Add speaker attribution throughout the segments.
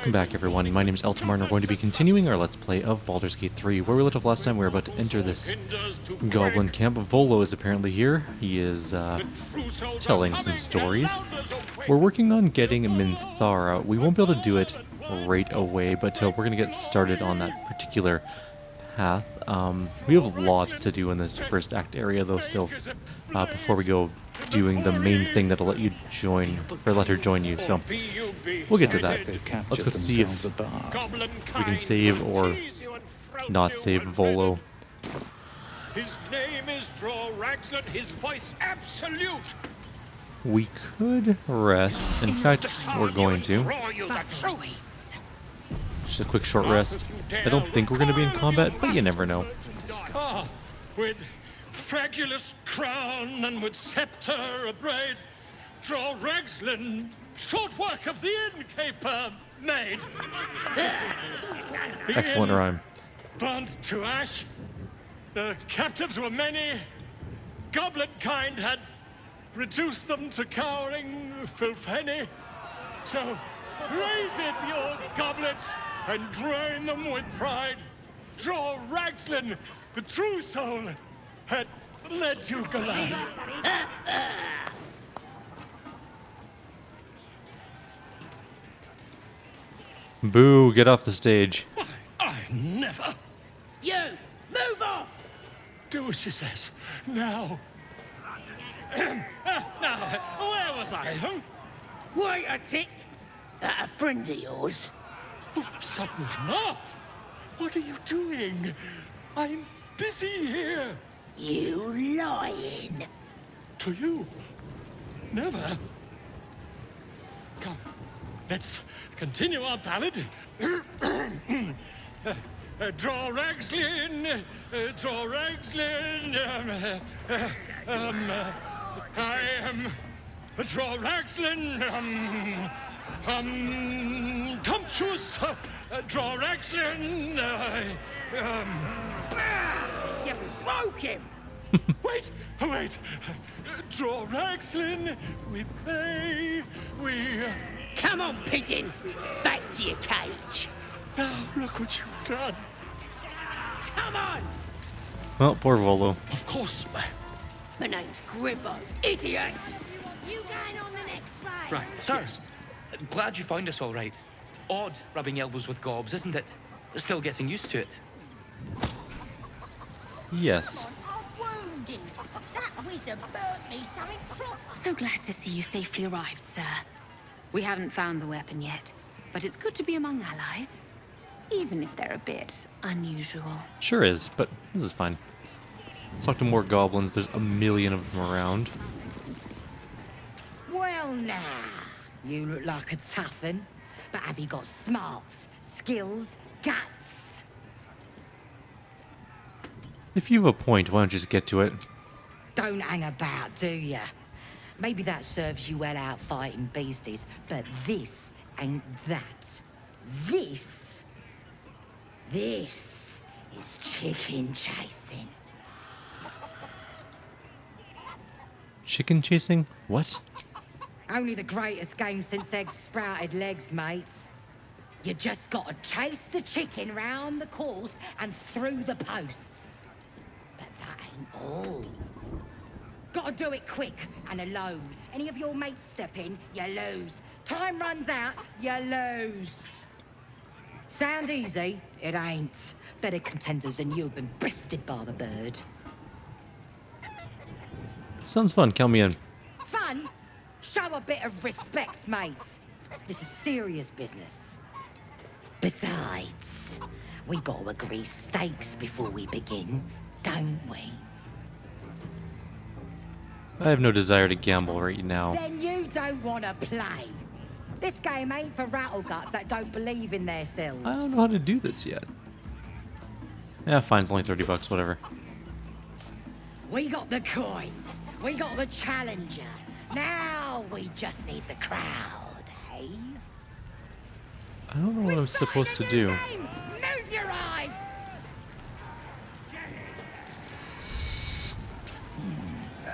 Speaker 1: Welcome back, everyone. My name is Eltimar, and we're going to be continuing our Let's Play of Baldur's Gate 3. Where we left off last time, we were about to enter this Goblin camp. Volo is apparently here. He is telling some stories. We're working on getting Minthara. We won't be able to do it right away, but we're going to get started on that particular path. We have lots to do in this first act area, though, still, before we go doing the main thing that'll let you join, or let her join you, so we'll get to that. Let's go see if we can save or not save Volo.
Speaker 2: His name is Raxlet, his voice absolute.
Speaker 1: We could rest. In fact, we're going to. Just a quick short rest. I don't think we're going to be in combat, but you never know.
Speaker 2: With fragulous crown and with scepter abraid, draw Raxlet, short work of the innkeeper made.
Speaker 1: Excellent rhyme.
Speaker 2: Burnt to ash, the captives were many. Goblin kind had reduced them to cowering filthenny. So raise it, your goblets, and drain them with pride. Draw Raxlet, the true soul, had led you gallant.
Speaker 1: Boo, get off the stage.
Speaker 2: Why, I never.
Speaker 3: You, move off!
Speaker 2: Do as she says. Now. Now, where was I? Huh?
Speaker 3: Wait a tick. That a friend of yours?
Speaker 2: Oh, certainly not. What are you doing? I'm busy here.
Speaker 3: You lying.
Speaker 2: To you? Never. Come, let's continue our ballad. Draw Raxlet, draw Raxlet, I am draw Raxlet, Tumptuous, draw Raxlet,
Speaker 3: You broke him.
Speaker 2: Wait, wait, draw Raxlet, we play, we...
Speaker 3: Come on, pigeon. Back to your cage.
Speaker 2: Now, look what you've done.
Speaker 3: Come on.
Speaker 1: Well, poor Volo.
Speaker 2: Of course.
Speaker 3: My name's Gribbo, idiot.
Speaker 4: You going on the next fight?
Speaker 5: Right, sir. Glad you found us all right. Odd rubbing elbows with gobs, isn't it? Still getting used to it.
Speaker 1: Yes.
Speaker 4: I'm wounded. That wizard burnt me something crop.
Speaker 6: So glad to see you safely arrived, sir. We haven't found the weapon yet, but it's good to be among allies, even if they're a bit unusual.
Speaker 1: Sure is, but this is fine. Let's talk to more goblins. There's a million of them around.
Speaker 7: Well, now, you look like a tough un, but have you got smarts, skills, guts?
Speaker 1: If you have a point, why don't you just get to it?
Speaker 7: Don't hang about, do ya? Maybe that serves you well out fighting beasties, but this ain't that. This is chicken chasing.
Speaker 1: Chicken chasing? What?
Speaker 7: Only the greatest game since eggs sprouted legs, mate. You just gotta chase the chicken round the course and through the posts. But that ain't all. Gotta do it quick and alone. Any of your mates step in, you lose. Time runs out, you lose. Sound easy? It ain't. Better contenders than you have been breasted by the bird.
Speaker 1: Sounds fun. Count me in.
Speaker 7: Fun? Show a bit of respect, mate. This is serious business. Besides, we gotta agree stakes before we begin, don't we?
Speaker 1: I have no desire to gamble right now.
Speaker 7: Then you don't wanna play. This game ain't for rattleguts that don't believe in themselves.
Speaker 1: I don't know how to do this yet. Yeah, fine. It's only 30 bucks. Whatever.
Speaker 7: We got the coin. We got the challenger. Now we just need the crowd, eh?
Speaker 1: I don't know what I'm supposed to do.
Speaker 7: Move your eyes!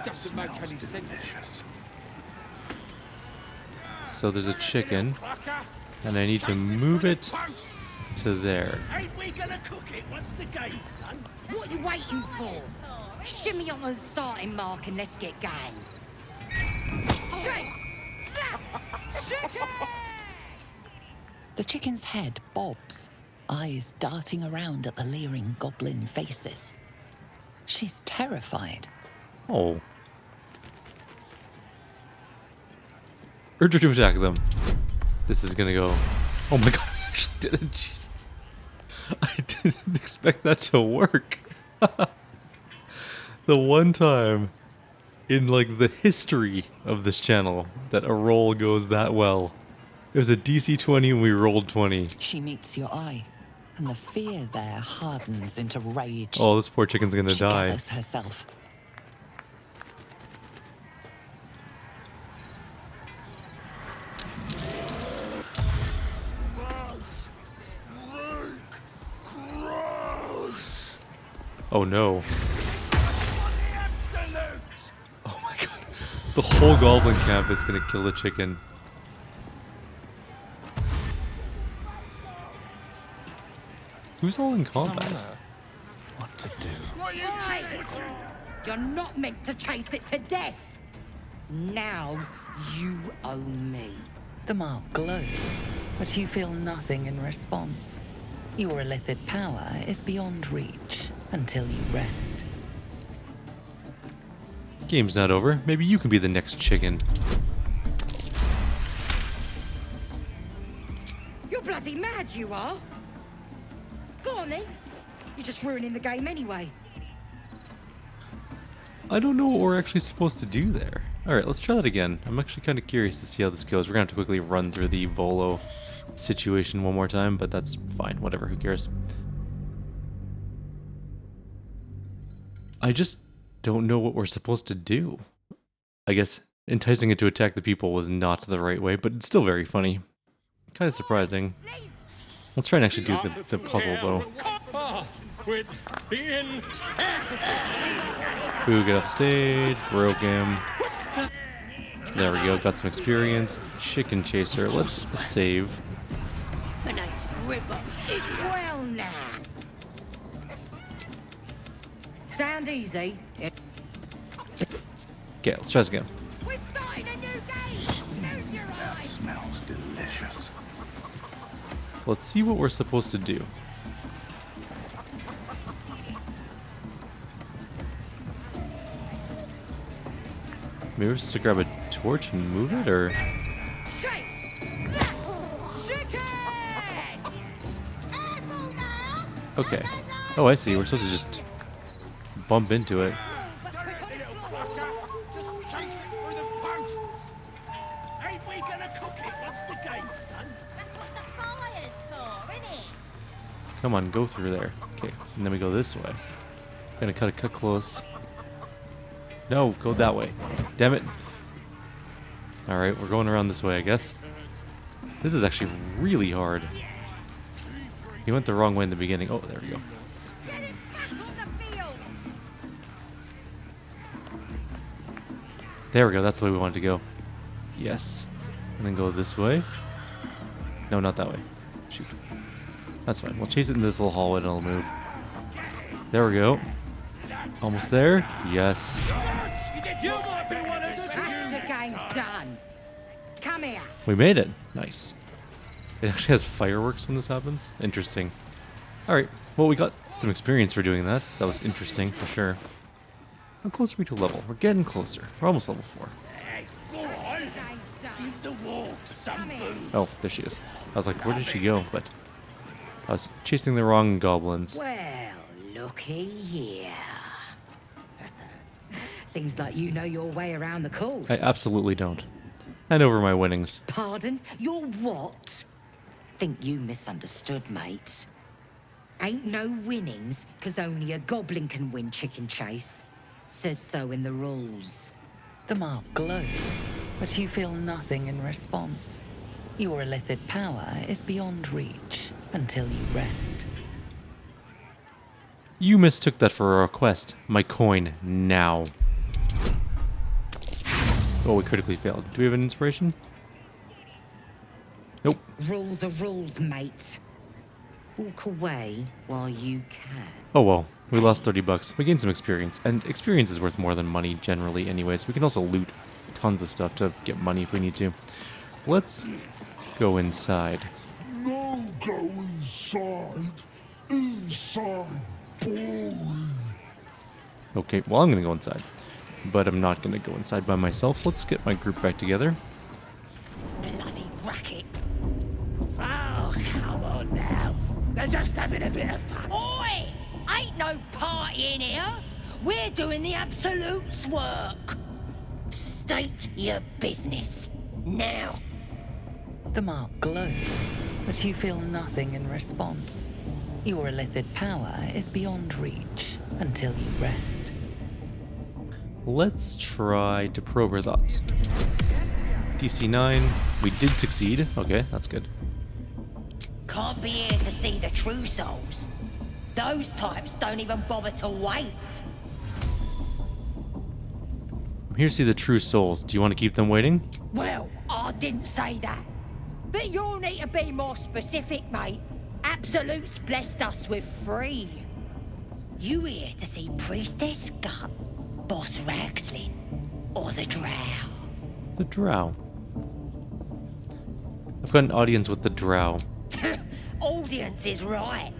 Speaker 5: Doesn't make any sense.
Speaker 1: So there's a chicken. And I need to move it to there.
Speaker 3: Ain't we gonna cook it once the game's done?
Speaker 7: What you waiting for? Shimmy on the starting mark and let's get going. Chase that chicken!
Speaker 8: The chicken's head bobs, eyes darting around at the leering goblin faces. She's terrified.
Speaker 1: Oh. Urge her to attack them. This is gonna go... Oh my god, I actually did it. Jesus. I didn't expect that to work. The one time in like the history of this channel that a roll goes that well. It was a DC 20 and we rolled 20.
Speaker 8: She meets your eye, and the fear there hardens into rage.
Speaker 1: Oh, this poor chicken's gonna
Speaker 8: She
Speaker 1: die.
Speaker 8: gathers herself.
Speaker 1: Oh no. Oh my god. The whole goblin camp is gonna kill the chicken. Who's all in combat?
Speaker 2: What to do?
Speaker 7: Oi! You're not meant to chase it to death. Now you owe me.
Speaker 8: The mark glows, but you feel nothing in response. Your illithid power is beyond reach until you rest.
Speaker 1: Game's not over. Maybe you can be the next chicken.
Speaker 7: You're bloody mad, you are. Go on then. You're just ruining the game anyway.
Speaker 1: I don't know what we're actually supposed to do there. Alright, let's try that again. I'm actually kind of curious to see how this goes. We're going to have to quickly run through the Volo situation one more time, but that's fine. Whatever, who cares? I just don't know what we're supposed to do. I guess enticing it to attack the people was not the right way, but it's still very funny. Kind of surprising. Let's try and actually do the puzzle, though.
Speaker 2: With the inn.
Speaker 1: Ooh, get off stage, broke him. There we go, got some experience. Chicken chaser, let's save.
Speaker 3: My name's Gribber.
Speaker 7: Well now. Sound easy.
Speaker 1: Okay, let's try this again.
Speaker 7: We're starting a new game. Move your eyes.
Speaker 2: Smells delicious.
Speaker 1: Let's see what we're supposed to do. Maybe we're supposed to grab a torch and move it, or...
Speaker 7: Chase that chicken!
Speaker 4: Careful now.
Speaker 1: Okay. Oh, I see. We're supposed to just bump into it.
Speaker 7: But quick on this floor.
Speaker 3: Just chase it through the posts. Ain't we gonna cook it once the game's done?
Speaker 4: That's what the fire's for, isn't it?
Speaker 1: Come on, go through there. Okay, and then we go this way. Gonna cut close. No, go that way. Damn it. Alright, we're going around this way, I guess. This is actually really hard. He went the wrong way in the beginning. Oh, there we go.
Speaker 7: Get it back on the field.
Speaker 1: There we go, that's the way we wanted to go. Yes. And then go this way. No, not that way. Shoot. That's fine. We'll chase it in this little hallway and it'll move. There we go. Almost there. Yes.
Speaker 3: You might be one of the
Speaker 7: That's the game done. Come here.
Speaker 1: We made it. Nice. It actually has fireworks when this happens. Interesting. Alright. Well, we got some experience for doing that. That was interesting, for sure. How close are we to level? We're getting closer. We're almost level 4.
Speaker 7: Game done.
Speaker 3: Give the wolves some food.
Speaker 1: Oh, there she is. I was like, where did she go? But I was chasing the wrong goblins.
Speaker 7: Well, looky here. Seems like you know your way around the course.
Speaker 1: I absolutely don't. And over my winnings.
Speaker 7: Pardon? Your what? Think you misunderstood, mate. Ain't no winnings, 'cause only a goblin can win chicken chase. Says so in the rules.
Speaker 8: The mark glows, but you feel nothing in response. Your illithid power is beyond reach until you rest.
Speaker 1: You mistook that for a request. My coin now. Oh, we critically failed. Do we have an inspiration? Nope.
Speaker 7: Rules are rules, mate. Walk away while you can.
Speaker 1: Oh well, we lost 30 bucks. We gained some experience, and experience is worth more than money generally anyways. We can also loot tons of stuff to get money if we need to. Let's go inside.
Speaker 3: No go inside. Inside. Boring.
Speaker 1: Okay, well I'm gonna go inside. But I'm not gonna go inside by myself. Let's get my group back together.
Speaker 4: Bloody racket.
Speaker 3: Oh, come on now. They're just having a bit of fun.
Speaker 4: Oi! Ain't no party in here. We're doing the Absolute's work. State your business. Now.
Speaker 8: The mark glows, but you feel nothing in response. Your illithid power is beyond reach until you rest.
Speaker 1: Let's try to probe her thoughts. DC 9. We did succeed. Okay, that's good.
Speaker 4: Can't be here to see the true souls. Those types don't even bother to wait.
Speaker 1: I'm here to see the true souls. Do you want to keep them waiting?
Speaker 4: Well, I didn't say that. But you'll need to be more specific, mate. Absolute's blessed us with 3. You here to see Priestess Gut, Boss Ragslin, or the Drow?
Speaker 1: The Drow. I've got an audience with the Drow.
Speaker 4: Audience is right.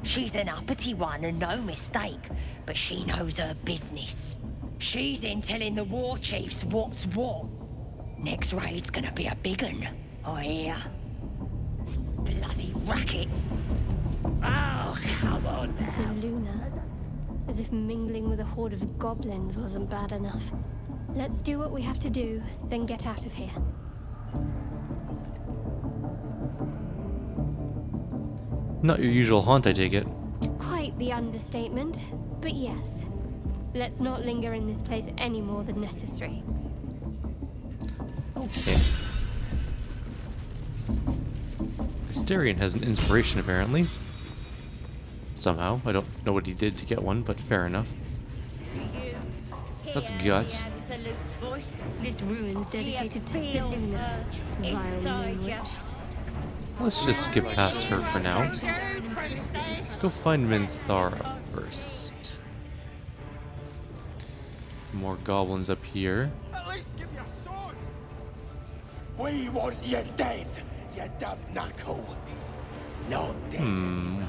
Speaker 4: She's an uppity one and no mistake, but she knows her business. She's in telling the war chiefs what's what. Next raid's gonna be a big un, I hear. Bloody racket.
Speaker 3: Oh, come on now.
Speaker 9: Seluna. As if mingling with a horde of goblins wasn't bad enough. Let's do what we have to do, then get out of here.
Speaker 1: Not your usual haunt, I take it.
Speaker 9: Quite the understatement, but yes. Let's not linger in this place any more than necessary.
Speaker 1: Okay. Asterion has an inspiration, apparently. Somehow. I don't know what he did to get one, but fair enough. That's Gut.
Speaker 9: This ruin's dedicated to Seluna, vile moon witch.
Speaker 1: Let's just skip past her for now. Let's go find Minthara first. More goblins up here.
Speaker 3: At least give me a sword. We want you dead, you dumb knuckle. Not dead.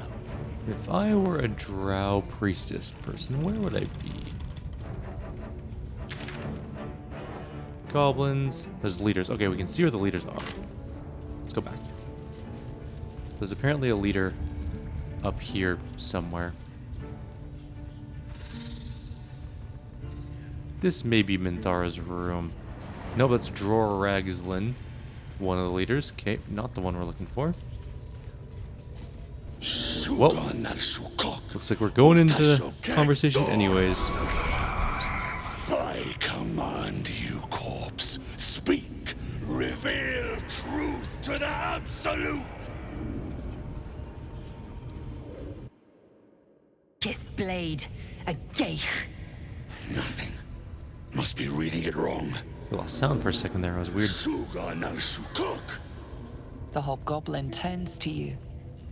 Speaker 1: If I were a drow priestess person, where would I be? Goblins. There's leaders. Okay, we can see where the leaders are. Let's go back. There's apparently a leader up here somewhere. This may be Minthara's room. No, that's Dror Ragslin, one of the leaders. Okay, not the one we're looking for. Whoa. Looks like we're going into conversation anyways.
Speaker 3: I command you, corpse. Speak. Reveal truth to the Absolute.
Speaker 4: Gith's blade, a geich.
Speaker 3: Nothing. Must be reading it wrong.
Speaker 1: I lost sound for a second there. It was weird.
Speaker 3: Suga no Sukuk.
Speaker 8: The hobgoblin turns to you,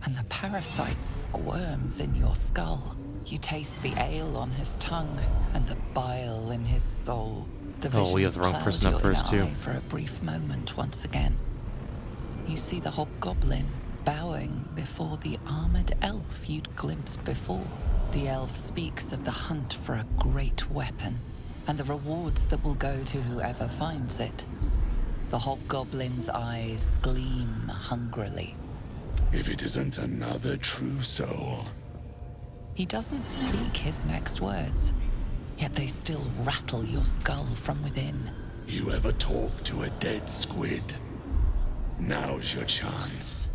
Speaker 8: and the parasite squirms in your skull. You taste the ale on his tongue and the bile in his soul. The
Speaker 1: Oh, we have
Speaker 8: visions
Speaker 1: the wrong
Speaker 8: cloud
Speaker 1: person up
Speaker 8: your
Speaker 1: first,
Speaker 8: inner
Speaker 1: too.
Speaker 8: eye for a brief moment once again. You see the hobgoblin bowing before the armored elf you'd glimpsed before. The elf speaks of the hunt for a great weapon and the rewards that will go to whoever finds it. The hobgoblin's eyes gleam hungrily.
Speaker 3: If it isn't another true soul.
Speaker 8: He doesn't speak his next words, yet they still rattle your skull from within.
Speaker 3: You ever talk to a dead squid? Now's your chance.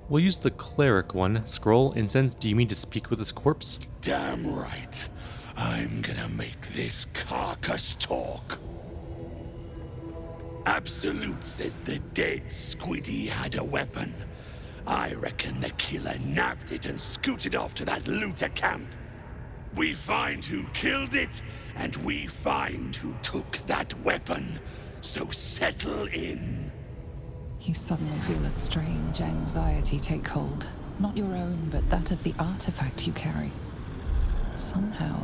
Speaker 1: We'll use the cleric one. Scroll, incense. Do you mean to speak with this corpse?
Speaker 3: Damn right. I'm gonna make this carcass talk. Absolute says the dead squiddy had a weapon. I reckon the killer nabbed it and scooted off to that looter camp. We find who killed it, and we find who took that weapon. So settle in.
Speaker 8: You suddenly feel a strange anxiety take hold. Not your own, but that of the artifact you carry. Somehow,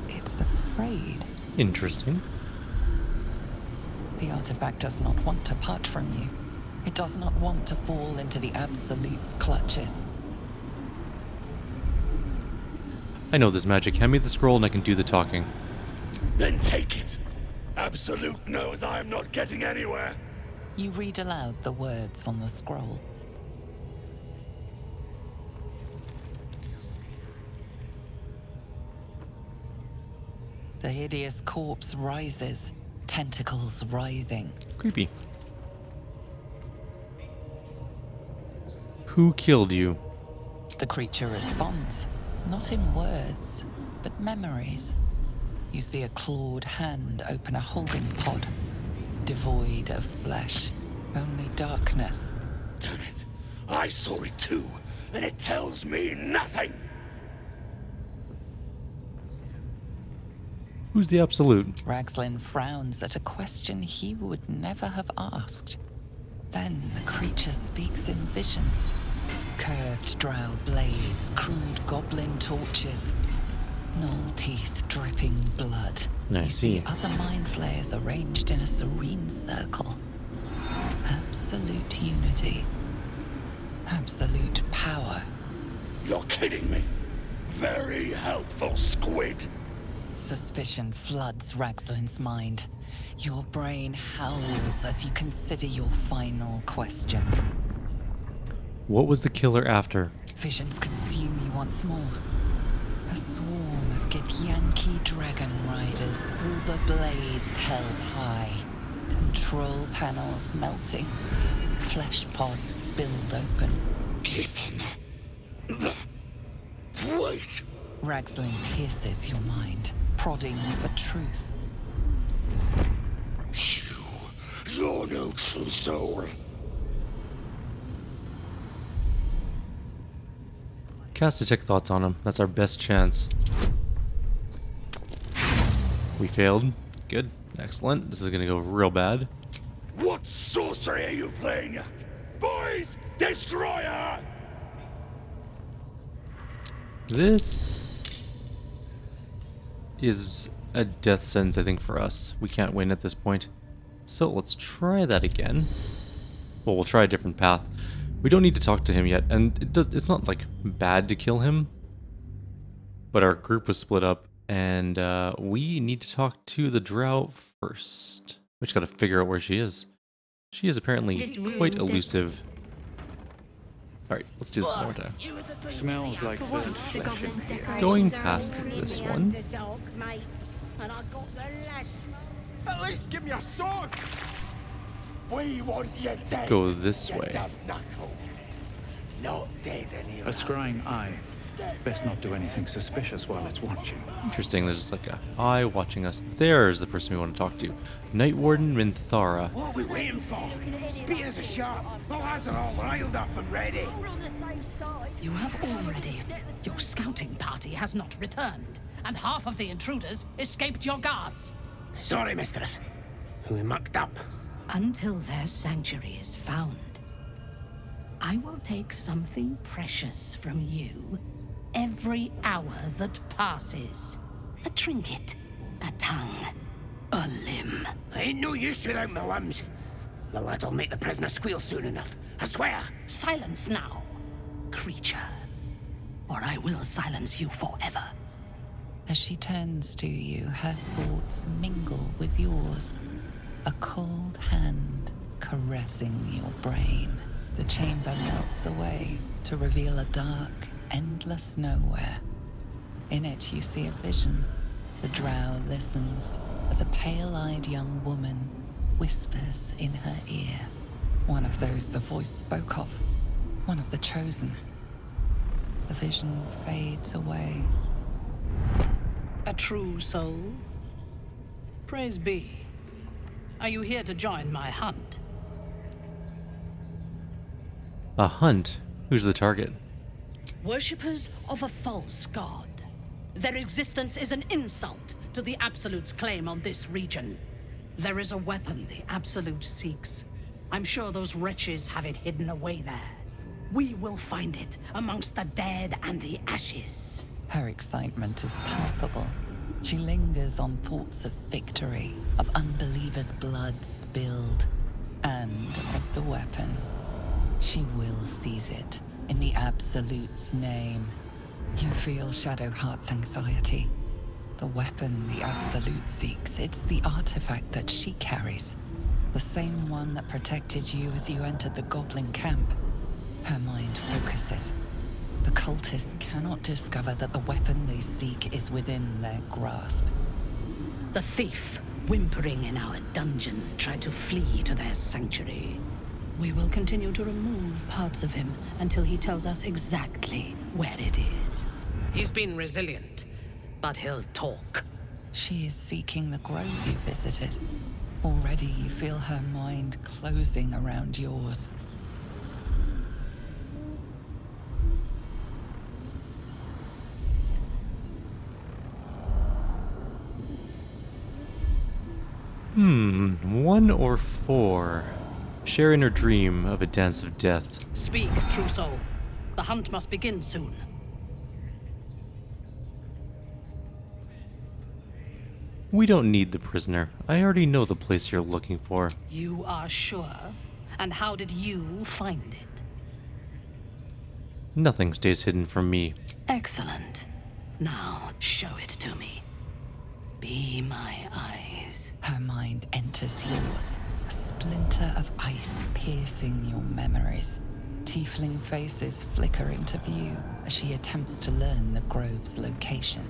Speaker 8: it's afraid.
Speaker 1: Interesting.
Speaker 8: The artifact does not want to part from you. It does not want to fall into the Absolute's clutches.
Speaker 1: I know this magic. Hand me the scroll and I can do the talking.
Speaker 3: Then take it. Absolute knows I am not getting anywhere.
Speaker 8: You read aloud the words on the scroll. The hideous corpse rises, tentacles writhing.
Speaker 1: Creepy. Who killed you?
Speaker 8: The creature responds, not in words, but memories. You see a clawed hand open a holding pod, devoid of flesh, only darkness.
Speaker 3: Damn it. I saw it too, and it tells me nothing.
Speaker 1: Who's the Absolute?
Speaker 8: Ragzlin frowns at a question he would never have asked. Then the creature speaks in visions. Curved drow blades, crude goblin torches, gnoll teeth dripping blood.
Speaker 1: I
Speaker 8: You
Speaker 1: see.
Speaker 8: see other mind flayers arranged in a serene circle. Absolute unity. Absolute power.
Speaker 3: You're kidding me. Very helpful, squid.
Speaker 8: Suspicion floods Ragzlin's mind. Your brain howls as you consider your final question.
Speaker 1: What was the killer after?
Speaker 8: Visions consume you once more. A swarm of Githyanki dragon riders, silver blades held high. Control panels melting. Flesh pods spilled open.
Speaker 3: Given the... Wait!
Speaker 8: Ragzlin pierces your mind, prodding for truth.
Speaker 3: You're no true soul.
Speaker 1: Cast Detect Thoughts on him. That's our best chance. We failed. Good. Excellent. This is gonna go real bad.
Speaker 3: What sorcery are you playing at? Boys, destroy her!
Speaker 1: This is a death sentence, I think, for us. We can't win at this point. So let's try that again. Well, we'll try a different path. We don't need to talk to him yet, and it's not, like, bad to kill him. But our group was split up, and we need to talk to the drow first. We just gotta figure out where she is. She is apparently quite elusive. Alright, let's do this one more time.
Speaker 10: Smells like burnt flesh in here.
Speaker 1: Going past this one.
Speaker 3: At least give me a sword! We want you dead.
Speaker 1: Go this
Speaker 3: you
Speaker 1: way.
Speaker 3: damn knuckle. Not dead anyway.
Speaker 10: A scrying eye. Best not do anything suspicious while it's watching.
Speaker 1: Interesting, there's just like a eye watching us. There's the person we want to talk to. Night Warden Minthara.
Speaker 3: What are we waiting for? Spears are sharp. The lads are all riled up and ready.
Speaker 7: You have already. Your scouting party has not returned, and half of the intruders escaped your guards.
Speaker 3: Sorry, mistress. We mucked up.
Speaker 7: Until their sanctuary is found, I will take something precious from you every hour that passes. A trinket, a tongue, a limb.
Speaker 3: I ain't no use without my limbs. The lad'll make the prisoner squeal soon enough. I swear.
Speaker 7: Silence now, creature, or I will silence you forever.
Speaker 8: As she turns to you, her thoughts mingle with yours. A cold hand caressing your brain. The chamber melts away to reveal a dark, endless nowhere. In it you see a vision. The drow listens as a pale-eyed young woman whispers in her ear. One of those the voice spoke of. One of the chosen. The vision fades away.
Speaker 7: A true soul? Praise be. Are you here to join my hunt?
Speaker 1: A hunt? Who's the target?
Speaker 11: Worshippers of a false god. Their existence is an insult to the Absolute's claim on this region. There is a weapon the Absolute seeks. I'm sure those wretches have it hidden away there. We will find it amongst the dead and the ashes.
Speaker 8: Her excitement is palpable. She lingers on thoughts of victory, of unbelievers' blood spilled, and of the weapon. She will seize it, in the Absolute's name. You feel Shadowheart's anxiety. The weapon the Absolute seeks, it's the artifact that she carries. The same one that protected you as you entered the Goblin camp. Her mind focuses. The cultists cannot discover that the weapon they seek is within their grasp.
Speaker 11: The thief, whimpering in our dungeon, tried to flee to their sanctuary. We will continue to remove parts of him until he tells us exactly where it is. He's been resilient, but he'll talk.
Speaker 8: She is seeking the grove you visited. Already you feel her mind closing around yours.
Speaker 1: One or four. Share in her dream of a dance of death.
Speaker 11: Speak, true soul. The hunt must begin soon.
Speaker 1: We don't need the prisoner. I already know the place you're looking for.
Speaker 11: You are sure? And how did you find it?
Speaker 1: Nothing stays hidden from me.
Speaker 11: Excellent. Now, show it to me. Be my eyes.
Speaker 8: Her mind enters yours, a splinter of ice piercing your memories. Tiefling faces flicker into view as she attempts to learn the grove's location.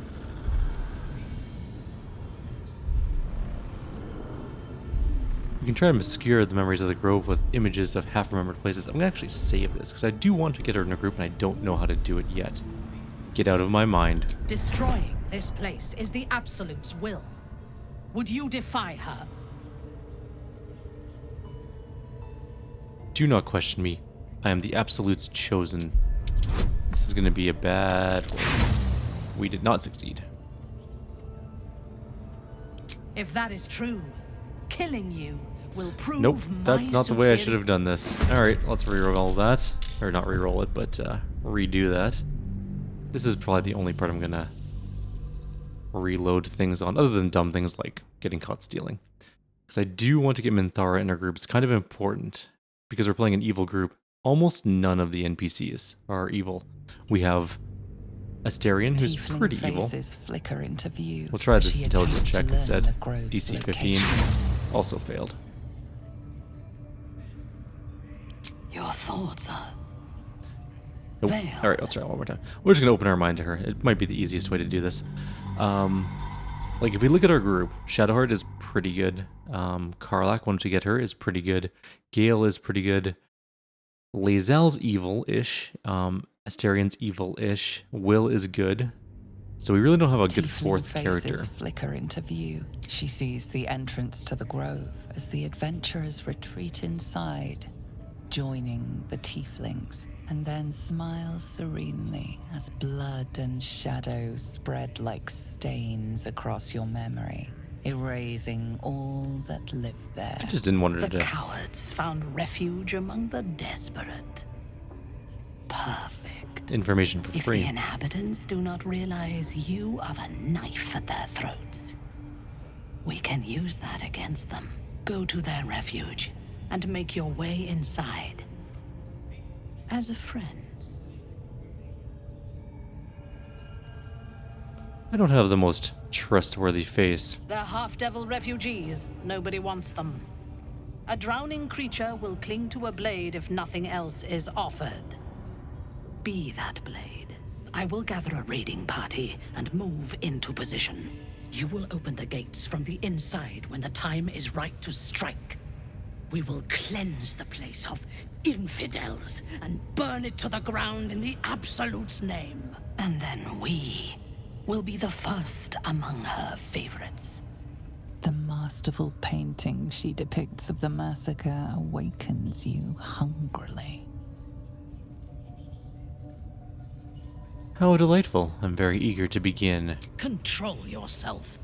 Speaker 1: You can try to obscure the memories of the grove with images of half-remembered places. I'm going to actually save this, because I do want to get her in a group, and I don't know how to do it yet. Get out of my mind.
Speaker 11: Destroying this place is the Absolute's will. Would you defy her?
Speaker 1: Do not question me. I am the Absolute's chosen. This is going to be a bad one. We did not succeed.
Speaker 11: If that is true, killing you will prove
Speaker 1: Nope, that's
Speaker 11: my
Speaker 1: not the way I
Speaker 11: superior-
Speaker 1: should have done this. Alright, let's reroll that. Or not reroll it, but redo that. This is probably the only part I'm gonna reload things on, other than dumb things like getting caught stealing. Because I do want to get Minthara in our group. It's kind of important, because we're playing an evil group. Almost none of the NPCs are evil. We have Asterion, who's
Speaker 8: Tiefling
Speaker 1: pretty evil.
Speaker 8: faces flicker into view.
Speaker 1: We'll try this
Speaker 8: She
Speaker 1: intelligence
Speaker 8: attempts to
Speaker 1: check
Speaker 8: learn
Speaker 1: instead.
Speaker 8: the grove's
Speaker 1: DC 15.
Speaker 8: location.
Speaker 1: Also failed.
Speaker 11: Your thoughts are
Speaker 1: Nope.
Speaker 11: veiled.
Speaker 1: Alright, let's try it one more time. We're just going to open our mind to her. It might be the easiest way to do this. Like, if we look at our group, Shadowheart is pretty good. Karlach, once we get her, is pretty good. Gale is pretty good. Lae'zel's evil-ish. Asterion's evil-ish. Will is good. So we really don't have a good
Speaker 8: Tiefling
Speaker 1: fourth
Speaker 8: faces
Speaker 1: character.
Speaker 8: flicker into view. She sees the entrance to the grove as the adventurers retreat inside, joining the tieflings, and then smiles serenely as blood and shadow spread like stains across your memory, erasing all that lived there.
Speaker 1: I just didn't want her
Speaker 11: The
Speaker 1: to death.
Speaker 11: cowards found refuge among the desperate. Perfect.
Speaker 1: Information for
Speaker 11: If
Speaker 1: free.
Speaker 11: the inhabitants do not realize you are the knife at their throats, we can use that against them. Go to their refuge and make your way inside. As a friend.
Speaker 1: I don't have the most trustworthy face.
Speaker 11: They're half-devil refugees. Nobody wants them. A drowning creature will cling to a blade if nothing else is offered. Be that blade. I will gather a raiding party and move into position. You will open the gates from the inside when the time is right to strike. We will cleanse the place of infidels and burn it to the ground in the Absolute's name. And then we will be the first among her favorites.
Speaker 8: The masterful painting she depicts of the massacre awakens you hungrily.
Speaker 1: How delightful. I'm very eager to begin.
Speaker 11: Control yourself.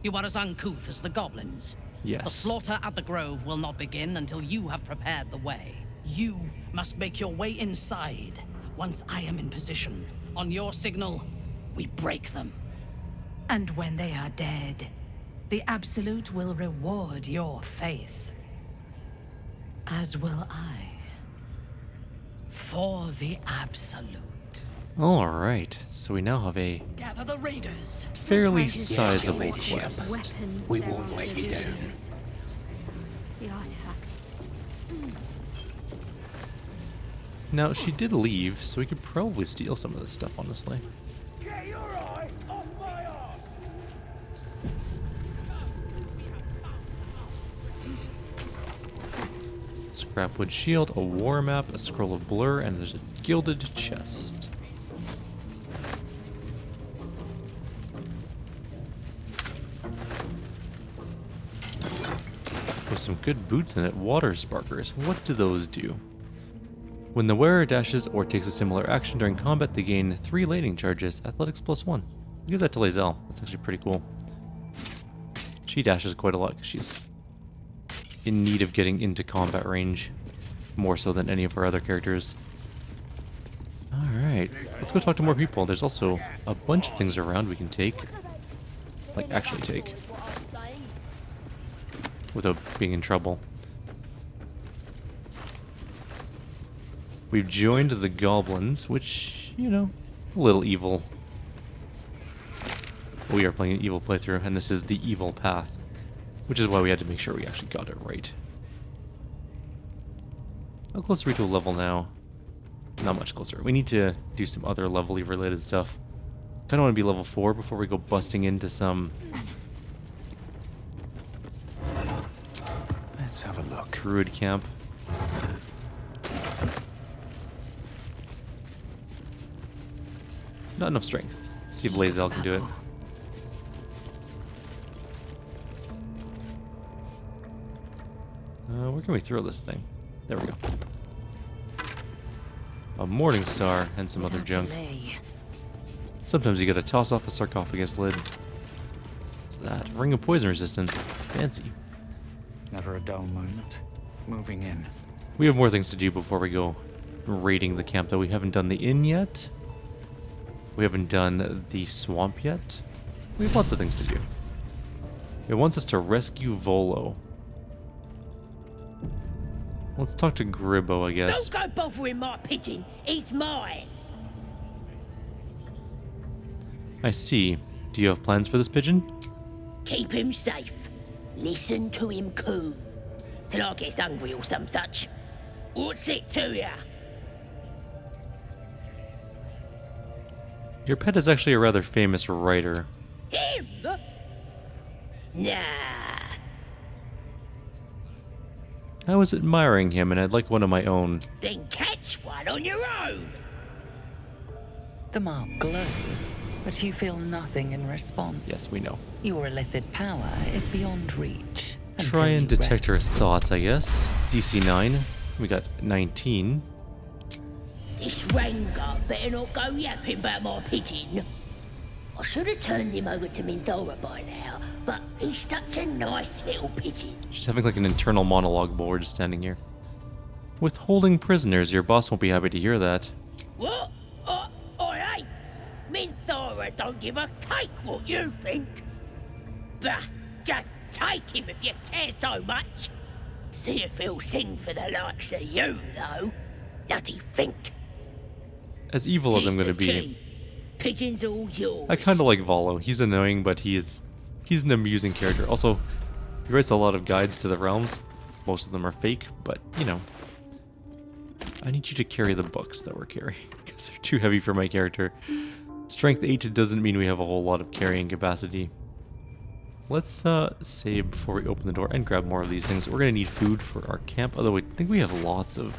Speaker 11: You are as uncouth as the goblins.
Speaker 1: Yes.
Speaker 11: The slaughter at the grove will not begin until you have prepared the way. You must make your way inside. Once I am in position, on your signal, we break them. And when they are dead, the Absolute will reward your faith. As will I. For the Absolute.
Speaker 1: Alright, so we now have a
Speaker 11: Gather the raiders.
Speaker 1: fairly
Speaker 9: Yes,
Speaker 1: sizable
Speaker 3: ladyship.
Speaker 1: quest.
Speaker 9: Weapon
Speaker 3: We
Speaker 9: bearer
Speaker 3: won't
Speaker 9: of
Speaker 3: let
Speaker 9: the
Speaker 3: you down.
Speaker 9: ruins. The artifact.
Speaker 1: Now, she did leave, so we could probably steal some of this stuff, honestly.
Speaker 3: Get your eye off my arse!
Speaker 1: Scrapwood shield, a war map, a scroll of blur, and there's a gilded chest. With some good boots in it, water sparkers. What do those do? When the wearer dashes or takes a similar action during combat, they gain 3 lightning charges, athletics +1. Give that to Lae'zel. That's actually pretty cool. She dashes quite a lot because she's in need of getting into combat range, more so than any of our other characters. Alright, let's go talk to more people. There's also a bunch of things around we can take. Like, actually take. Without being in trouble. We've joined the goblins, which, you know, a little evil. We are playing an evil playthrough, and this is the evil path. Which is why we had to make sure we actually got it right. How close are we to a level now? Not much closer. We need to do some other level-y related stuff. Kinda want to be level 4 before we go busting into some...
Speaker 10: Let's have a look.
Speaker 1: Druid camp. Not enough strength. See if Lae'zel can do it. Where can we throw this thing? There we go. A morning star and some other junk. Sometimes you gotta toss off a sarcophagus lid. What's that? Ring of poison resistance. Fancy.
Speaker 10: Never a dull moment. Moving in.
Speaker 1: We have more things to do before we go raiding the camp, though. We haven't done the inn yet. We haven't done the swamp yet. We have lots of things to do. It wants us to rescue Volo. Let's talk to Gribbo, I guess.
Speaker 4: Don't go bothering my pigeon. He's mine.
Speaker 1: I see. Do you have plans for this pigeon?
Speaker 4: Keep him safe. Listen to him coo. Till I gets hungry or some such. What's it to ya?
Speaker 1: Your pet is actually a rather famous writer.
Speaker 4: Him? Nah.
Speaker 1: I was admiring him, and I'd like one of my own.
Speaker 4: Then catch one on your own.
Speaker 8: The mark glows, but you feel nothing in response.
Speaker 1: Yes, we know.
Speaker 8: Your illithid power is beyond reach.
Speaker 1: Try and detect her thoughts, I guess. DC 9. We got 19.
Speaker 4: This Ranger better not go yapping about my pigeon. I should have turned him over to Mindora by now, but he's such a nice little pigeon.
Speaker 1: She's having like an internal monologue while we're just standing here. Withholding prisoners, your boss won't be happy to hear that.
Speaker 4: What? I ain't. Mindora don't give a cake what you think. Bah, just take him if you care so much. See if he'll sing for the likes of you, though. Bloody think.
Speaker 1: As evil as I'm
Speaker 4: Here's
Speaker 1: going to
Speaker 4: the
Speaker 1: be,
Speaker 4: key. Pigeon's all yours.
Speaker 1: I kind of like Volo. He's annoying, but he's an amusing character. Also, he writes a lot of guides to the realms. Most of them are fake, but, you know. I need you to carry the books that we're carrying, because they're too heavy for my character. Strength 8 doesn't mean we have a whole lot of carrying capacity. Let's save before we open the door and grab more of these things. We're going to need food for our camp, although I think we have lots of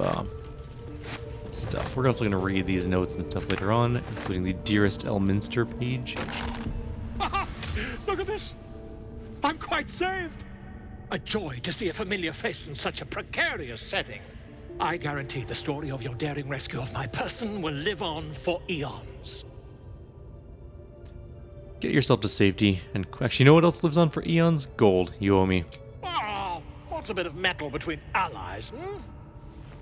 Speaker 1: stuff. We're also going to read these notes and stuff later on, including the Dearest Elminster page.
Speaker 2: Look at this! I'm quite saved! A joy to see a familiar face in such a precarious setting. I guarantee the story of your daring rescue of my person will live on for eons.
Speaker 1: Get yourself to safety. And actually, you know what else lives on for eons? Gold. You owe me.
Speaker 2: Ah, what's a bit of metal between allies,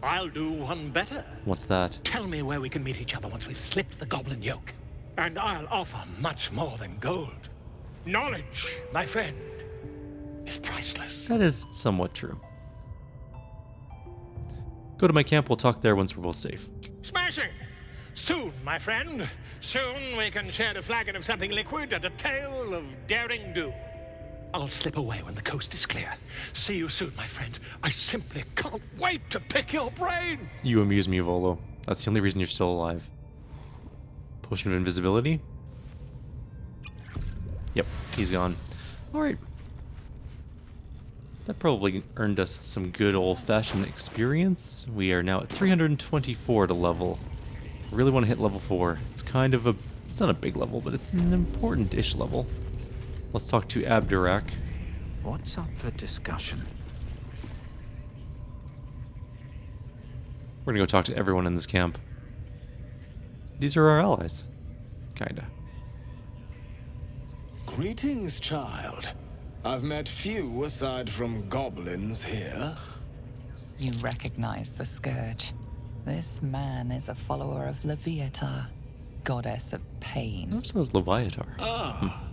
Speaker 2: I'll do one better.
Speaker 1: What's that?
Speaker 2: Tell me where we can meet each other once we've slipped the goblin yoke. And I'll offer much more than gold. Knowledge, my friend, is priceless.
Speaker 1: That is somewhat true. Go to my camp. We'll talk there once we're both safe.
Speaker 2: Smashing! Soon, my friend. Soon we can share a flagon of something liquid and a tale of daring do. I'll slip away when the coast is clear. See you soon, my friend. I simply can't wait to pick your brain!
Speaker 1: You amuse me, Volo. That's the only reason you're still alive. Potion of invisibility? Yep, he's gone. Alright. That probably earned us some good old-fashioned experience. We are now at 324 to level. Really want to hit level 4. It's kind of a... It's not a big level, but it's an important-ish level. Let's talk to Abdurak.
Speaker 10: What's up for discussion?
Speaker 1: We're gonna go talk to everyone in this camp. These are our allies. Kinda.
Speaker 12: Greetings, child. I've met few aside from goblins here.
Speaker 8: You recognize the scourge. This man is a follower of Loviatar, goddess of pain.
Speaker 1: So is Loviatar.
Speaker 12: Ah.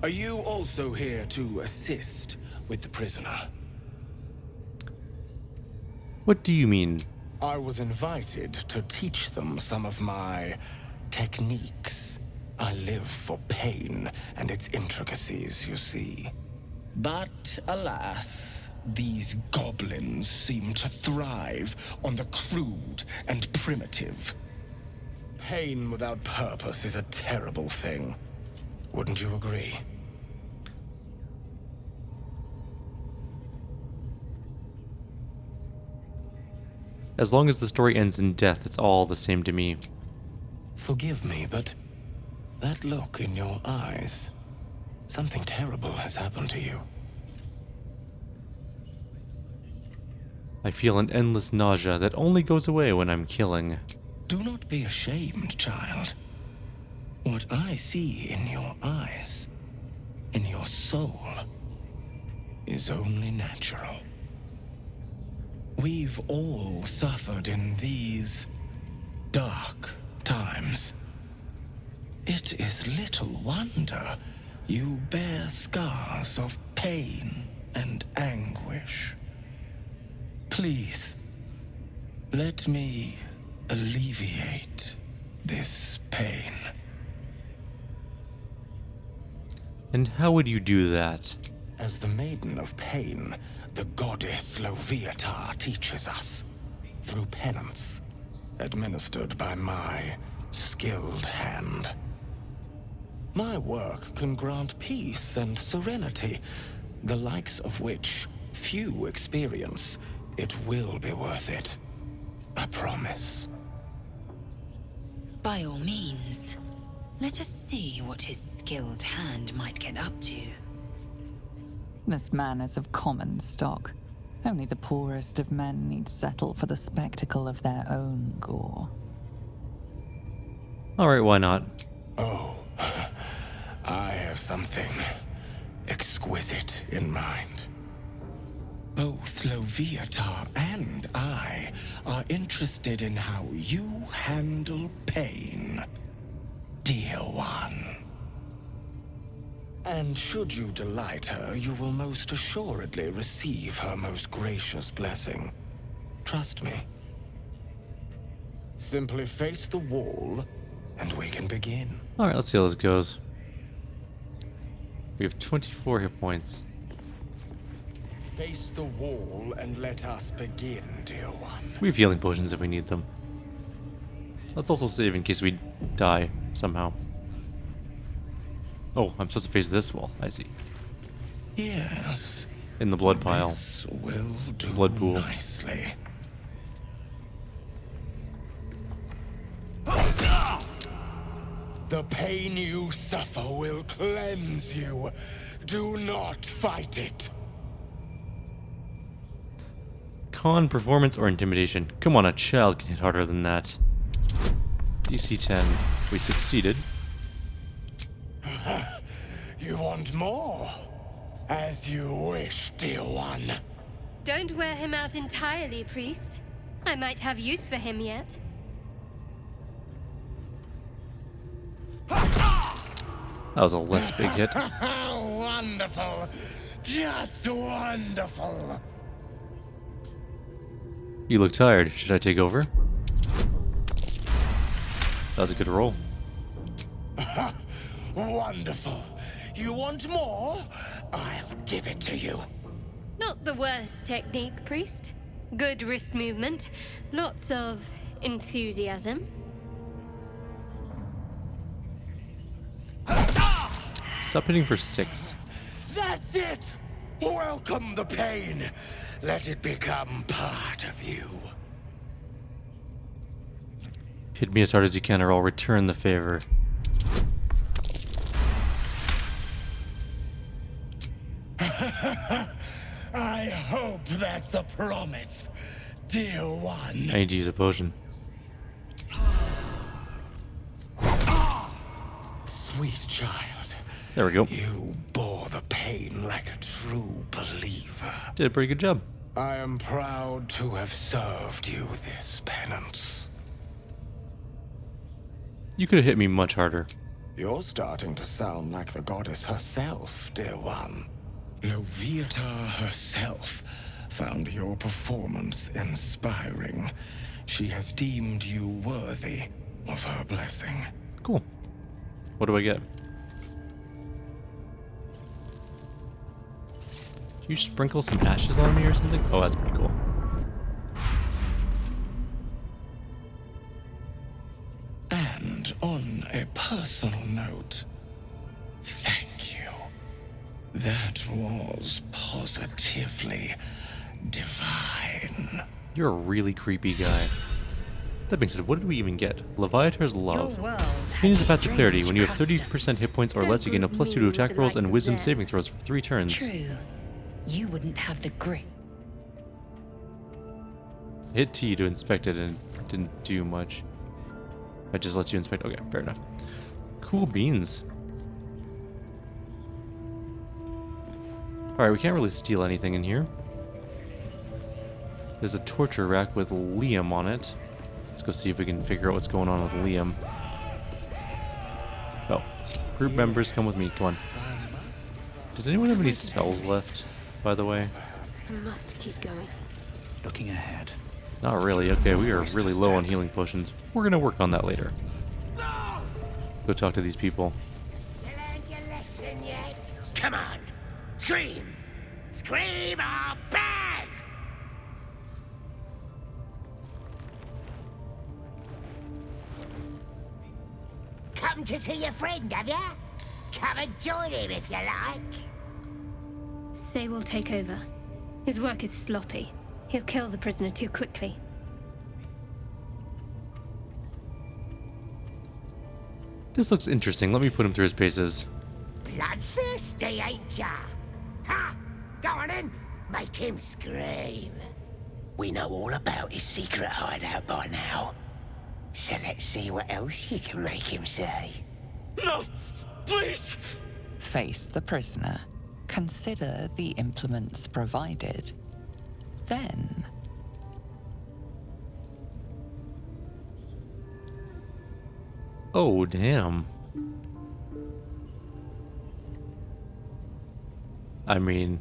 Speaker 12: Are you also here to assist with the prisoner?
Speaker 1: What do you mean?
Speaker 12: I was invited to teach them some of my techniques. I live for pain and its intricacies, you see. But alas, these goblins seem to thrive on the crude and primitive. Pain without purpose is a terrible thing. Wouldn't you agree?
Speaker 1: As long as the story ends in death, it's all the same to me.
Speaker 12: Forgive me, but that look in your eyes, something terrible has happened to you.
Speaker 1: I feel an endless nausea that only goes away when I'm killing.
Speaker 12: Do not be ashamed, child. What I see in your eyes, in your soul, is only natural. We've all suffered in these dark times. It is little wonder you bear scars of pain and anguish. Please, let me alleviate this pain.
Speaker 1: And how would you do that?
Speaker 12: As the Maiden of Pain, the goddess Loviatar teaches us, through penance, administered by my skilled hand. My work can grant peace and serenity, the likes of which few experience. It will be worth it. I promise.
Speaker 6: By all means, let us see what his skilled hand might get up to.
Speaker 8: This man is of common stock. Only the poorest of men need settle for the spectacle of their own gore.
Speaker 1: Alright, why not?
Speaker 12: Oh, I have something exquisite in mind. Both Loviatar and I are interested in how you handle pain, dear one. And should you delight her, you will most assuredly receive her most gracious blessing. Trust me. Simply face the wall, and we can begin.
Speaker 1: Alright, let's see how this goes. We have 24 hit points.
Speaker 12: Face the wall and let us begin, dear one.
Speaker 1: We have healing potions if we need them. Let's also save in case we die somehow. Oh, I'm supposed to face this wall. I see.
Speaker 12: Yes.
Speaker 1: In the blood pile.
Speaker 12: This will do
Speaker 1: Blood pool.
Speaker 12: nicely. The pain you suffer will cleanse you. Do not fight it.
Speaker 1: Con, performance, or intimidation. Come on, a child can hit harder than that. DC 10. We succeeded.
Speaker 3: You want more? As you wish, dear one.
Speaker 9: Don't wear him out entirely, priest. I might have use for him yet.
Speaker 1: That was a less big hit.
Speaker 3: Wonderful. Just wonderful.
Speaker 1: You look tired. Should I take over? That was a good roll.
Speaker 3: Wonderful. You want more? I'll give it to you.
Speaker 9: Not the worst technique, priest. Good wrist movement. Lots of enthusiasm.
Speaker 1: Stop hitting for 6.
Speaker 3: That's it! Welcome the pain. Let it become part of you.
Speaker 1: Hit me as hard as you can or I'll return the favor.
Speaker 3: I hope that's a promise, dear one.
Speaker 1: I need to use a potion.
Speaker 3: Sweet child.
Speaker 1: There we go.
Speaker 3: You bore the pain like a true believer.
Speaker 1: Did a pretty good job.
Speaker 3: I am proud to have served you this penance.
Speaker 1: You could have hit me much harder.
Speaker 3: You're starting to sound like the goddess herself, dear one. Loviatar herself found your performance inspiring. She has deemed you worthy of her blessing.
Speaker 1: Cool. What do I get? Can you sprinkle some ashes on me or something? Oh, that's pretty cool.
Speaker 3: And on a personal note, thank you. That was positively divine.
Speaker 1: You're a really creepy guy. That being said, what did we even get? Leviatar's Love. Gains the Path to Clarity. When you have 30% hit points or less, you gain a +2 to attack rolls and wisdom saving throws for 3 turns.
Speaker 4: True. You wouldn't have the grip.
Speaker 1: Hit T to inspect it and it didn't do much. I just let you inspect. Okay, fair enough. Cool beans. Alright, we can't really steal anything in here. There's a torture rack with Liam on it. Let's go see if we can figure out what's going on with Liam. Oh, group members, come with me. Come on. Does anyone have any spells left, by the way?
Speaker 9: I must keep going.
Speaker 10: Looking ahead.
Speaker 1: Not really. Okay, we are really low on healing potions. We're gonna work on that later. Go talk to these people.
Speaker 4: You learned your lesson yet? Come on. Scream! Scream or beg! Come to see your friend, have ya? Come and join him if you like.
Speaker 9: Say we'll take over. His work is sloppy. He'll kill the prisoner too quickly.
Speaker 1: This looks interesting. Let me put him through his paces.
Speaker 4: Bloodthirsty, ain't ya? Ha! Go on in. Make him scream. We know all about his secret hideout by now. So let's see what else you can make him say.
Speaker 3: No! Please!
Speaker 8: Face the prisoner. Consider the implements provided. Then...
Speaker 1: Oh, damn. I mean,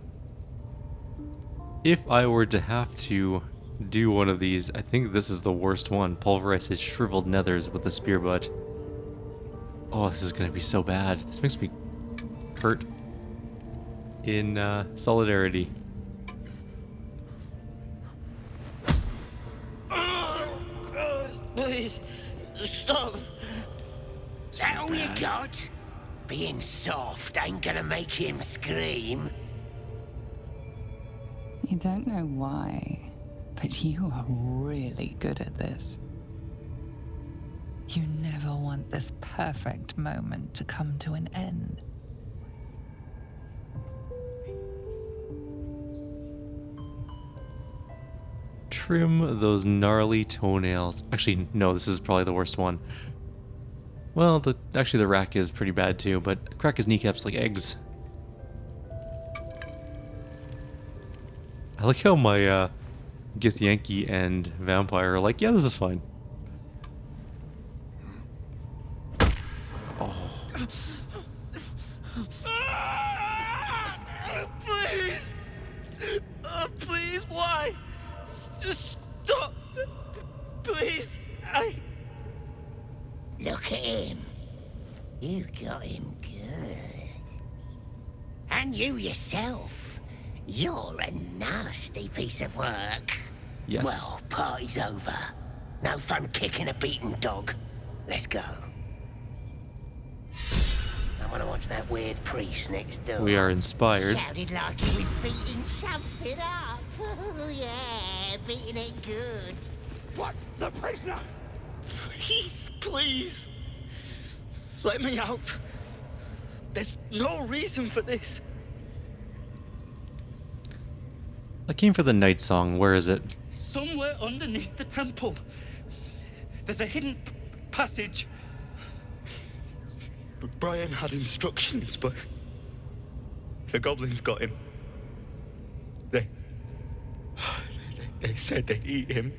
Speaker 1: if I were to have to do one of these, I think this is the worst one. Pulverize his shriveled nethers with the spear butt. Oh, this is gonna be so bad. This makes me hurt in solidarity.
Speaker 4: Please, stop. That all you got? Being soft ain't gonna make him scream.
Speaker 8: You don't know why, but you are really good at this. You never want this perfect moment to come to an end.
Speaker 1: Trim those gnarly toenails. Actually, no, this is probably the worst one. Well, actually the rack is pretty bad too, but crack his kneecaps like eggs. I like how my Githyanki and Vampire are like, yeah, this is fine. Oh.
Speaker 3: Please! Please, why? Just stop! Please,
Speaker 4: Look at him. You got him good. And you yourself. You're a nasty piece of work.
Speaker 1: Yes.
Speaker 4: Well, party's over. No fun kicking a beaten dog. Let's go. I want to watch that weird priest next door.
Speaker 1: We are inspired.
Speaker 4: Sounded like he was beating something up. Yeah, beating it good.
Speaker 3: What? The prisoner? Please, please. Let me out. There's no reason for this.
Speaker 1: I came for the night song. Where is it?
Speaker 3: Somewhere underneath the temple. There's a hidden passage. Brian had instructions, but the goblins got him. They said they'd eat him.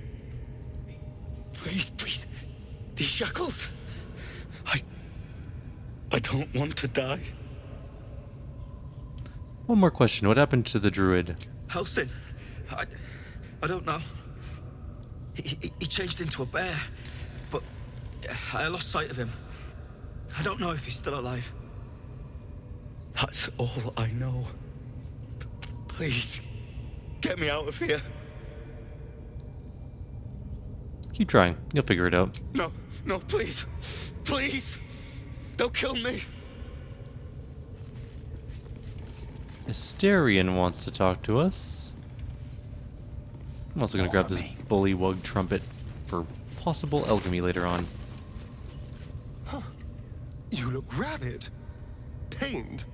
Speaker 3: Please, please. These shackles. I don't want to die.
Speaker 1: One more question. What happened to the druid?
Speaker 5: Olsson, I don't know. He changed into a bear, but I lost sight of him. I don't know if he's still alive.
Speaker 3: That's all I know. Please, get me out of here.
Speaker 1: Keep trying. You'll figure it out.
Speaker 3: No, please. Please. They'll kill me.
Speaker 1: Asterion wants to talk to us. I'm also going to grab this bullywug trumpet for possible alchemy later on.
Speaker 2: Huh. You look rabid. Pained.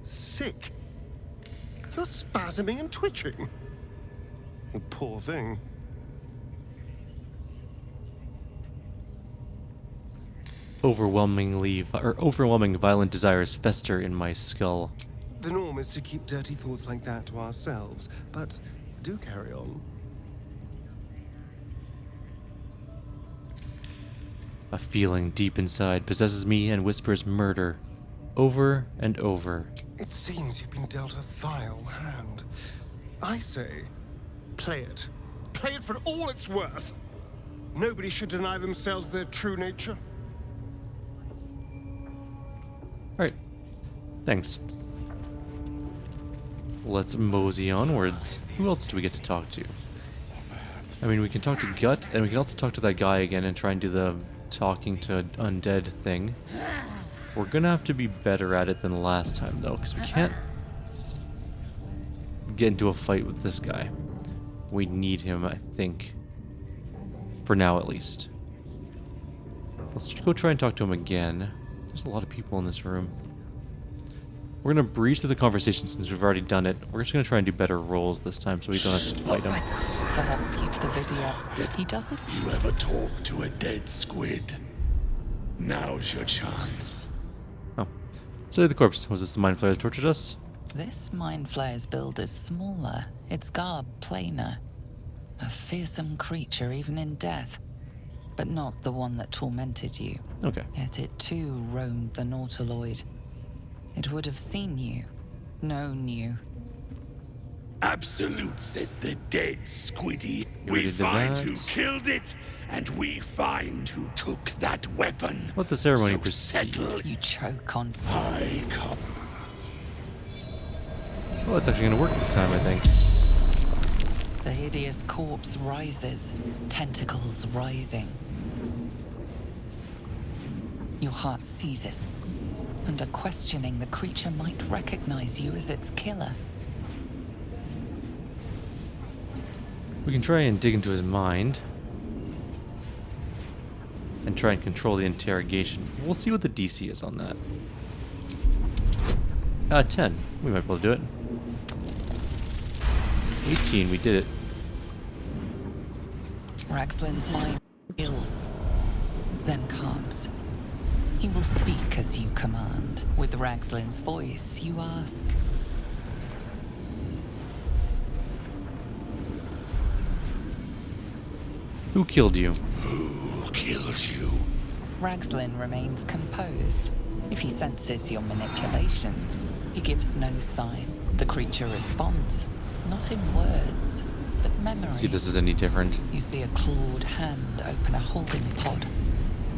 Speaker 2: Sick. You're spasming and twitching. You poor thing.
Speaker 1: Overwhelming violent desires fester in my skull.
Speaker 2: The norm is to keep dirty thoughts like that to ourselves, but do carry on.
Speaker 1: A feeling deep inside possesses me and whispers murder, over and over.
Speaker 2: It seems you've been dealt a vile hand. I say, play it. Play it for all it's worth. Nobody should deny themselves their true nature.
Speaker 1: Alright. Thanks. Let's mosey onwards. Who else do we get to talk to? I mean, we can talk to Gut, and we can also talk to that guy again and try and do the talking to undead thing. We're gonna have to be better at it than last time, though, because we can't get into a fight with this guy. We need him, I think. For now, at least. Let's go try and talk to him again. There's a lot of people in this room. We're going to breeze through the conversation since we've already done it. We're just going to try and do better rolls this time so we don't have to fight him.
Speaker 8: The video. He doesn't.
Speaker 3: You ever talk to a dead squid? Now's your chance.
Speaker 1: Oh. Study the corpse. Was this the mind flayer that tortured us?
Speaker 8: This mind flayer's build is smaller, its garb plainer. A fearsome creature even in death, but not the one that tormented you.
Speaker 1: Okay.
Speaker 8: Yet it too roamed the Nautiloid. It would have seen you, known you.
Speaker 3: Absolute says the dead squiddy.
Speaker 1: We
Speaker 3: We
Speaker 1: did
Speaker 3: find
Speaker 1: that.
Speaker 3: who killed it, and we find who took that weapon.
Speaker 1: Let the ceremony
Speaker 3: So
Speaker 1: proceed.
Speaker 3: settle.
Speaker 8: You choke on.
Speaker 3: I come.
Speaker 1: Well, it's actually going to work this time, I think.
Speaker 8: The hideous corpse rises, tentacles writhing. Your heart seizes. Under questioning, the creature might recognize you as its killer.
Speaker 1: We can try and dig into his mind. And try and control the interrogation. We'll see what the DC is on that. 10. We might be able to do it. 18. We did it.
Speaker 8: Raxlin's mind heals, then calms. He will speak as you command. With Ragslin's voice, you ask.
Speaker 1: Who killed you?
Speaker 3: Who killed you?
Speaker 8: Ragslin remains composed. If he senses your manipulations, he gives no sign. The creature responds, not in words, but memories.
Speaker 1: See if this is any different.
Speaker 8: You see a clawed hand open a holding pod.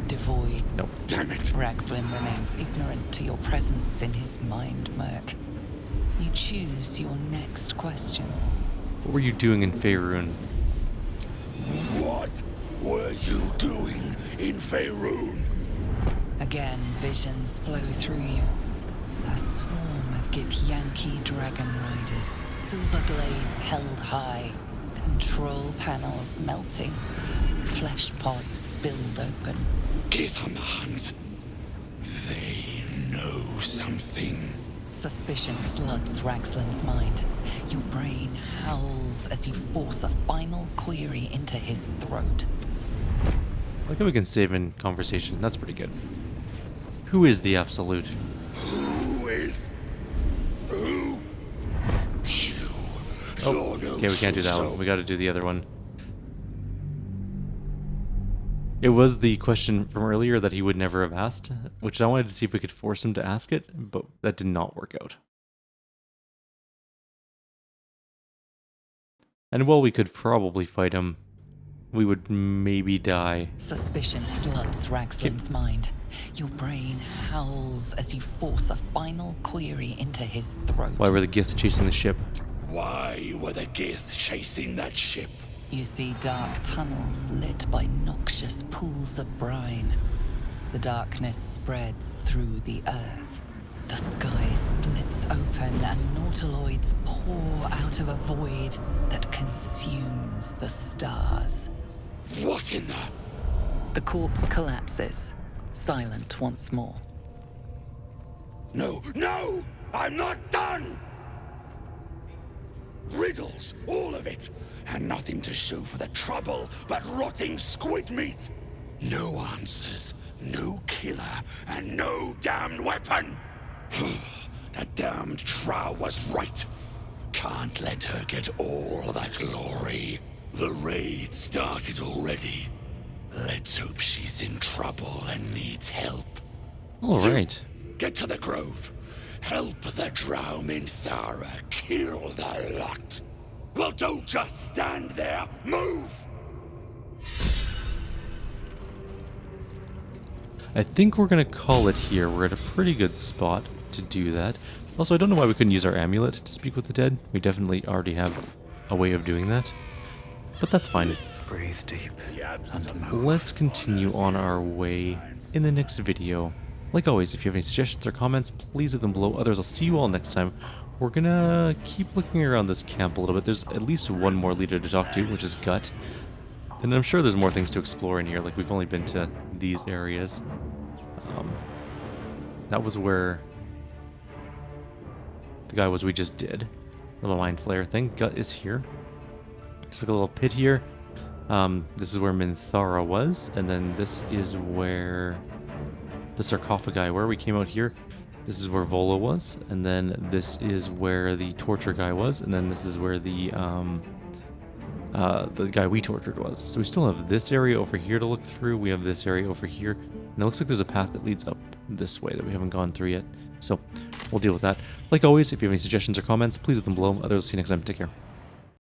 Speaker 8: Devoid.
Speaker 1: Nope.
Speaker 3: Damn it!
Speaker 8: Ragslin remains ignorant to your presence in his mind murk. You choose your next question.
Speaker 1: What were you doing in Faerun?
Speaker 3: What were you doing in Faerun?
Speaker 8: Again, visions flow through you. A swarm of Githyanki dragon riders, silver blades held high, control panels melting, flesh pods spilled open.
Speaker 3: Give them a hunt. They know something.
Speaker 8: Suspicion floods Ragslin's mind. Your brain howls as you force a final query into his throat.
Speaker 1: I think we can save in conversation. That's pretty good. Who is the Absolute?
Speaker 3: Who is? Who? You.
Speaker 1: Oh, okay, we can't do that one. We gotta do the other one. It was the question from earlier that he would never have asked, which I wanted to see if we could force him to ask it, but that did not work out. And while we could probably fight him, we would maybe die.
Speaker 8: Suspicion floods Ragslin's mind. Your brain howls as you force a final query into his throat.
Speaker 1: Why were the Gith chasing the ship?
Speaker 3: Why were the Gith chasing that ship?
Speaker 8: You see dark tunnels lit by noxious pools of brine. The darkness spreads through the earth. The sky splits open and nautiloids pour out of a void that consumes the stars.
Speaker 3: What in the...
Speaker 8: The corpse collapses, silent once more.
Speaker 3: No, no! I'm not done! Riddles, all of it, and nothing to show for the trouble but rotting squid meat. No answers, no killer, and no damned weapon. That damned Drow was right. Can't let her get all the glory. The raid started already. Let's hope she's in trouble and needs help.
Speaker 1: All right.
Speaker 3: Get to the grove. Help the Drow Minthara kill the lot. Well, don't just stand there. Move!
Speaker 1: I think we're going to call it here. We're at a pretty good spot to do that. Also, I don't know why we couldn't use our amulet to speak with the dead. We definitely already have a way of doing that. But that's fine.
Speaker 10: Breathe deep and move.
Speaker 1: Let's continue on our way in the next video. Like always, if you have any suggestions or comments, please leave them below. Otherwise, I'll see you all next time. We're gonna keep looking around this camp a little bit. There's at least one more leader to talk to, which is Gut. And I'm sure there's more things to explore in here. Like, we've only been to these areas. That was where the guy was we just did. Little mind flare thing. Gut is here. There's like a little pit here. This is where Minthara was, and then this is where the sarcophagi were. We came out here. This is where Volo was, and then this is where the torture guy was, and then this is where the guy we tortured was. So we still have this area over here to look through. We have this area over here, and it looks like there's a path that leads up this way that we haven't gone through yet. So we'll deal with that. Like always, if you have any suggestions or comments, please leave them below. Others, see you next time. Take care.